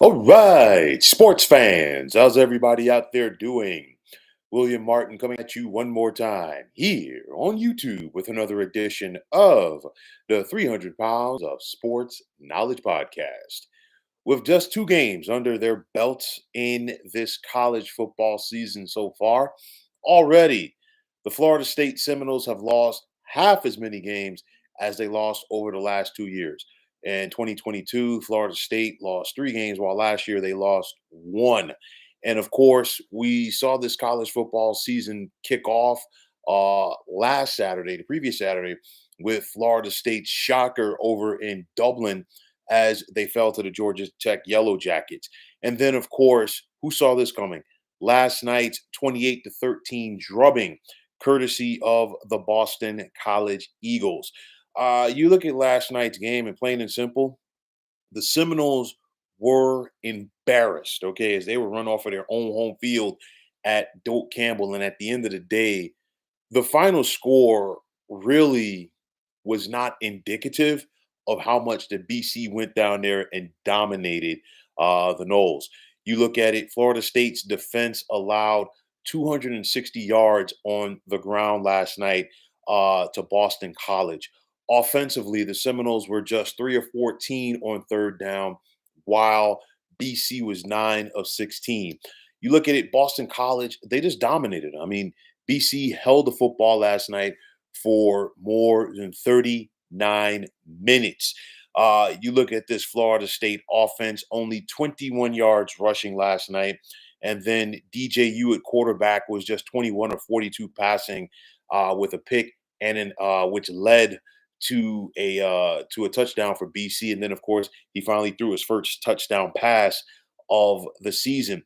All right, sports fans, how's everybody out there doing? William Martin coming at you one more time here on YouTube with another edition of the 300 Pounds of Sports Knowledge Podcast. With just two games under their belts in this college football season so far, already the Florida State Seminoles have lost half as many games as they lost over the last 2 years. In 2022, Florida State lost three games, while last year they lost one. And of course, we saw this college football season kick off last Saturday, the previous Saturday, with Florida State's shocker over in Dublin as they fell to the Georgia Tech Yellow Jackets. And then, of course, who saw this coming? Last night's 28-13 drubbing, courtesy of the Boston College Eagles. You look at last night's game, and plain and simple, the Seminoles were embarrassed, okay, as they were run off of their own home field at Doak Campbell. And at the end of the day, the final score really was not indicative of how much the BC went down there and dominated the Noles. You look at it, Florida State's defense allowed 260 yards on the ground last night to Boston College. Offensively, the Seminoles were just 3 of 14 on third down, while BC was 9 of 16. You look at it, Boston College, they just dominated. I mean, BC held the football last night for more than 39 minutes. You look at this Florida State offense, only 21 yards rushing last night. And then DJU at quarterback was just 21 of 42 passing with a pick, and an which led to a touchdown for BC. And then, of course, he finally threw his first touchdown pass of the season.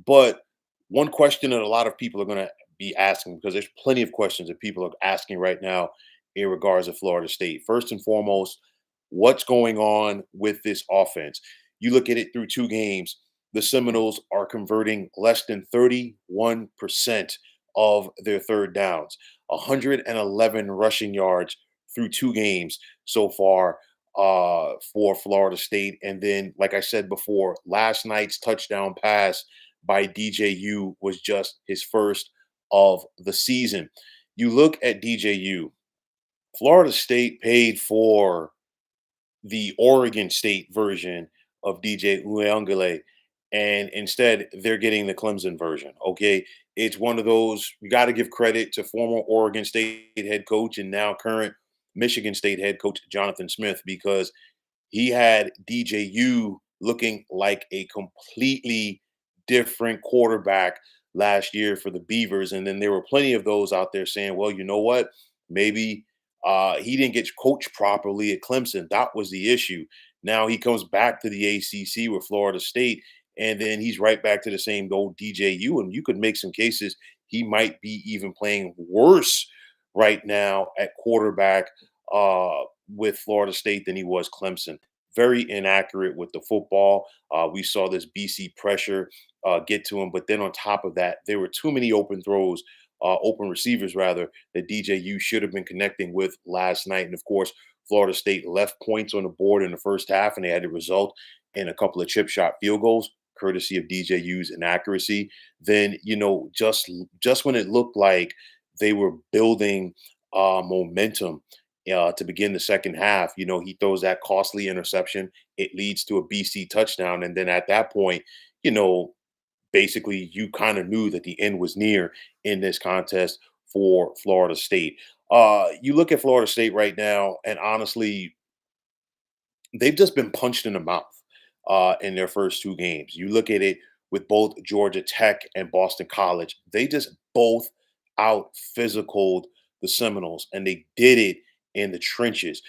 But one question that a lot of people are going to be asking, because there's plenty of questions that people are asking right now in regards to Florida State. First and foremost, what's going on with this offense? You look at it through two games, the Seminoles are converting less than 31% of their third downs, 111 rushing yards through two games so far for Florida State. And then, like I said before, last night's touchdown pass by DJU was just his first of the season. You look at DJU, Florida State paid for the Oregon State version of DJ Uiagalelei, and instead they're getting the Clemson version. Okay, it's one of those, you got to give credit to former Oregon State head coach and now current Michigan State head coach Jonathan Smith, because he had DJU looking like a completely different quarterback last year for the Beavers. And then there were plenty of those out there saying, well, you know what? Maybe he didn't get coached properly at Clemson. That was the issue. Now he comes back to the ACC with Florida State, and then he's right back to the same old DJU. And you could make some cases he might be even playing worse right now at quarterback with Florida State than he was Clemson. Very inaccurate with the football. We saw this BC pressure get to him, but then on top of that, there were too many open throws, open receivers rather, that DJU should have been connecting with last night. And of course, Florida State left points on the board in the first half, and they had to result in a couple of chip shot field goals, courtesy of DJU's inaccuracy. Then, just when it looked like they were building momentum to begin the second half, he throws that costly interception. It leads to a BC touchdown. And then at that point, you know, basically you kind of knew that the end was near in this contest for Florida State. You look at Florida State right now, and honestly, they've just been punched in the mouth in their first two games. You look at it with both Georgia Tech and Boston College, they just both out physicaled the Seminoles, and they did it in the trenches.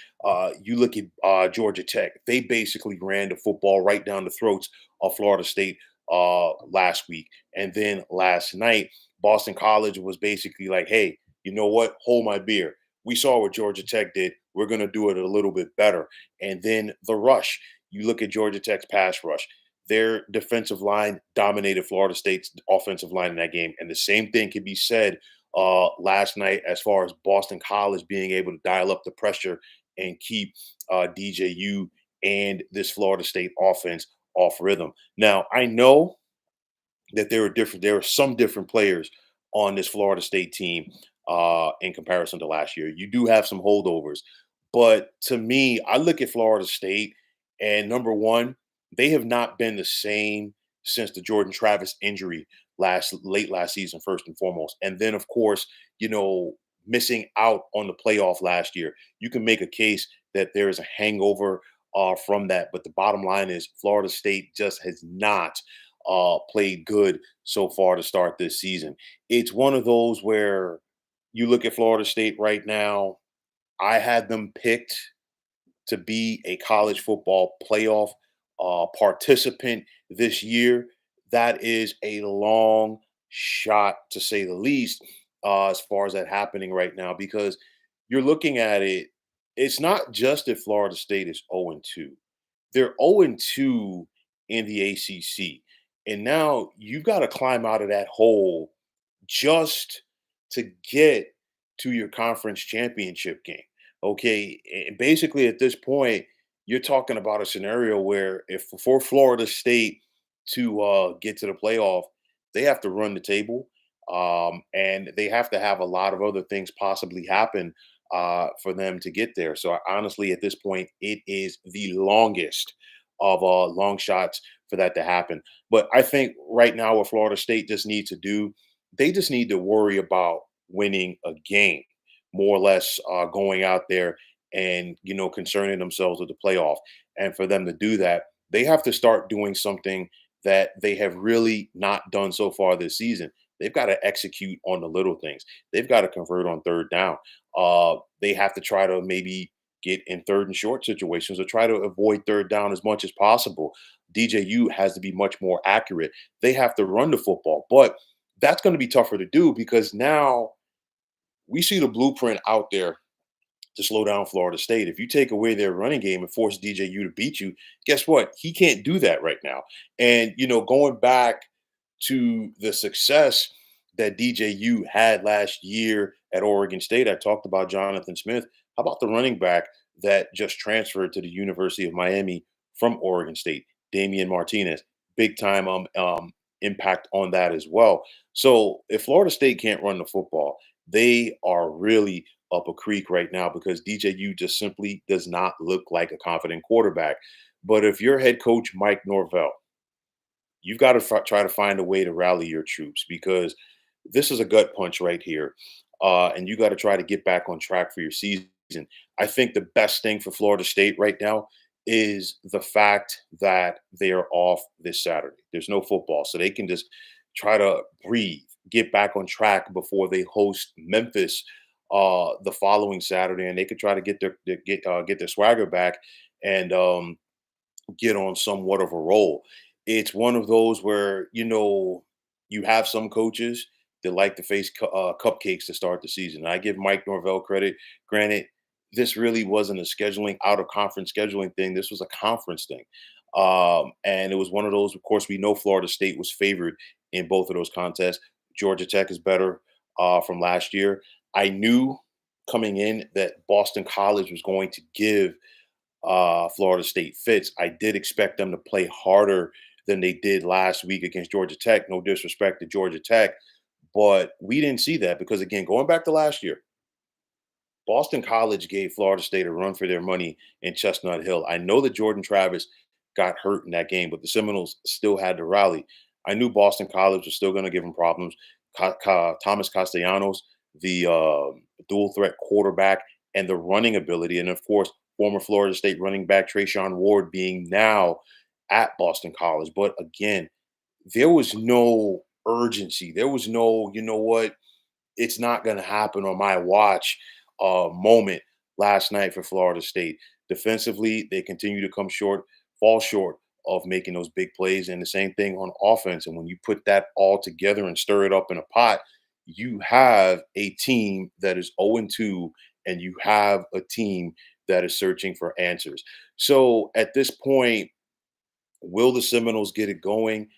You look at Georgia Tech, they basically ran the football right down the throats of Florida State last week. And then last night, Boston College was basically like, hey, you know what? Hold my beer. We saw what Georgia Tech did. We're going to do it a little bit better. And then the rush. You look at Georgia Tech's pass rush. Their defensive line dominated Florida State's offensive line in that game. And the same thing can be said last night as far as Boston College being able to dial up the pressure and keep DJU and this Florida State offense off rhythm. Now, I know that there are some different players on this Florida State team in comparison to last year. You do have some holdovers, but to me, I look at Florida State, and number one, they have not been the same since the Jordan Travis injury late last season, first and foremost, and then of course, you know, missing out on the playoff last year. You can make a case that there is a hangover from that, but the bottom line is Florida State just has not played good so far to start this season. It's one of those where you look at Florida State right now. I had them picked to be a college football playoff participant this year. That is a long shot, to say the least, as far as that happening right now, because you're looking at it. It's not just that Florida State is 0-2. They're 0-2 in the ACC. And now you've got to climb out of that hole just to get to your conference championship game. Okay. And basically, at this point, you're talking about a scenario where if for Florida State to get to the playoff, they have to run the table, and they have to have a lot of other things possibly happen for them to get there. So honestly, at this point, it is the longest of long shots for that to happen. But I think right now, what Florida State just needs to do, they just need to worry about winning a game, more or less, going out there and concerning themselves with the playoff. And for them to do that, they have to start doing something that they have really not done so far this season. They've got to execute on the little things. They've got to convert on third down. They have to try to maybe get in third and short situations or try to avoid third down as much as possible. DJU has to be much more accurate. They have to run the football, but that's going to be tougher to do because now we see the blueprint out there to slow down Florida State. If you take away their running game and force DJU to beat you, guess what? He can't do that right now. And going back to the success that DJU had last year at Oregon State, I talked about Jonathan Smith. How about the running back that just transferred to the University of Miami from Oregon State, Damian Martinez? Big time impact on that as well. So if Florida State can't run the football, they are really up a creek right now because DJU just simply does not look like a confident quarterback. But if you're head coach Mike Norvell, you've got to try to find a way to rally your troops because this is a gut punch right here. And you got to try to get back on track for your season. I think the best thing for Florida State right now is the fact that they are off this Saturday. There's no football, so they can just try to breathe, get back on track before they host Memphis the following Saturday, and they could try to get their swagger back and get on somewhat of a roll. It's one of those where you have some coaches that like to face cupcakes to start the season. I give Mike Norvell credit. Granted, this really wasn't a scheduling out of conference scheduling thing. This was a conference thing, and it was one of those. Of course, we know Florida State was favored in both of those contests. Georgia Tech is better from last year. I knew coming in that Boston College was going to give Florida State fits. I did expect them to play harder than they did last week against Georgia Tech. No disrespect to Georgia Tech, but we didn't see that because, again, going back to last year, Boston College gave Florida State a run for their money in Chestnut Hill. I know that Jordan Travis got hurt in that game, but the Seminoles still had to rally. I knew Boston College was still going to give them problems. Thomas Castellanos, the dual threat quarterback, and the running ability, and of course, former Florida State running back Trayshawn Ward being now at Boston College. But again, there was no urgency. There was no, what, it's not going to happen on my watch moment last night for Florida State. Defensively, they continue to fall short of making those big plays, and the same thing on offense. And when you put that all together and stir it up in a pot, you have a team that is 0-2, and you have a team that is searching for answers. So at this point, will the Seminoles get it going?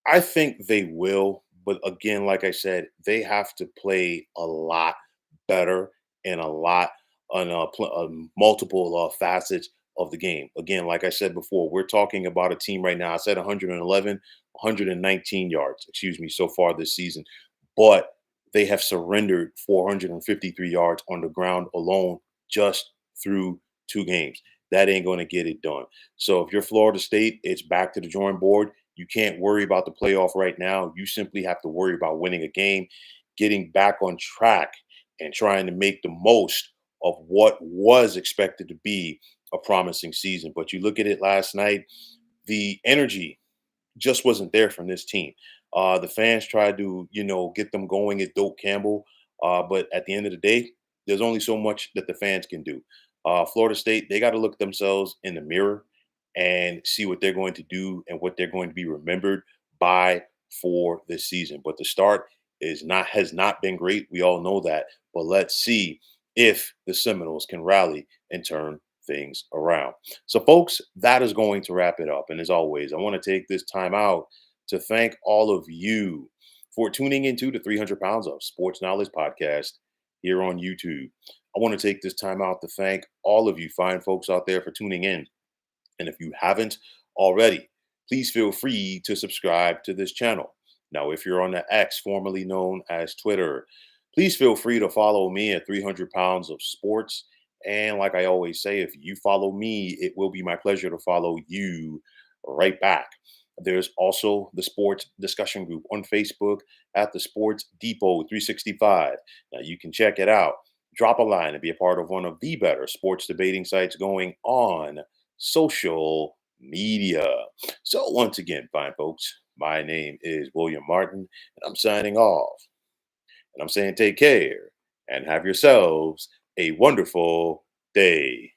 I think they will. But again, like I said, they have to play a lot better and a lot on multiple facets of the game. Again, like I said before, we're talking about a team right now. I said 111, 119 yards, excuse me, so far this season, but they have surrendered 453 yards on the ground alone just through 2 games. That ain't going to get it done. So if you're Florida State, it's back to the drawing board. You can't worry about the playoff right now. You simply have to worry about winning a game, getting back on track, and trying to make the most of what was expected to be a promising season. But you look at it last night, the energy just wasn't there from this team. The fans tried to, get them going at Doak Campbell, but at the end of the day, there's only so much that the fans can do. Florida State, they got to look themselves in the mirror and see what they're going to do and what they're going to be remembered by for this season. But the start is not has not been great. We all know that. But let's see if the Seminoles can rally and turn things around. So, folks, that is going to wrap it up. And as always, I want to take this time out to thank all of you for tuning into the 300 Pounds of Sports Knowledge podcast here on YouTube. I want to take this time out to thank all of you fine folks out there for tuning in. And if you haven't already, please feel free to subscribe to this channel. Now, if you're on the X, formerly known as Twitter, please feel free to follow me at 300 Pounds of Sports. And like I always say, if you follow me, it will be my pleasure to follow you right back. There's also the sports discussion group on Facebook at the Sports Depot 365. Now you can check it out. Drop a line and be a part of one of the better sports debating sites going on social media. So once again, fine folks, my name is William Martin, and I'm signing off. And I'm saying take care and have yourselves a wonderful day.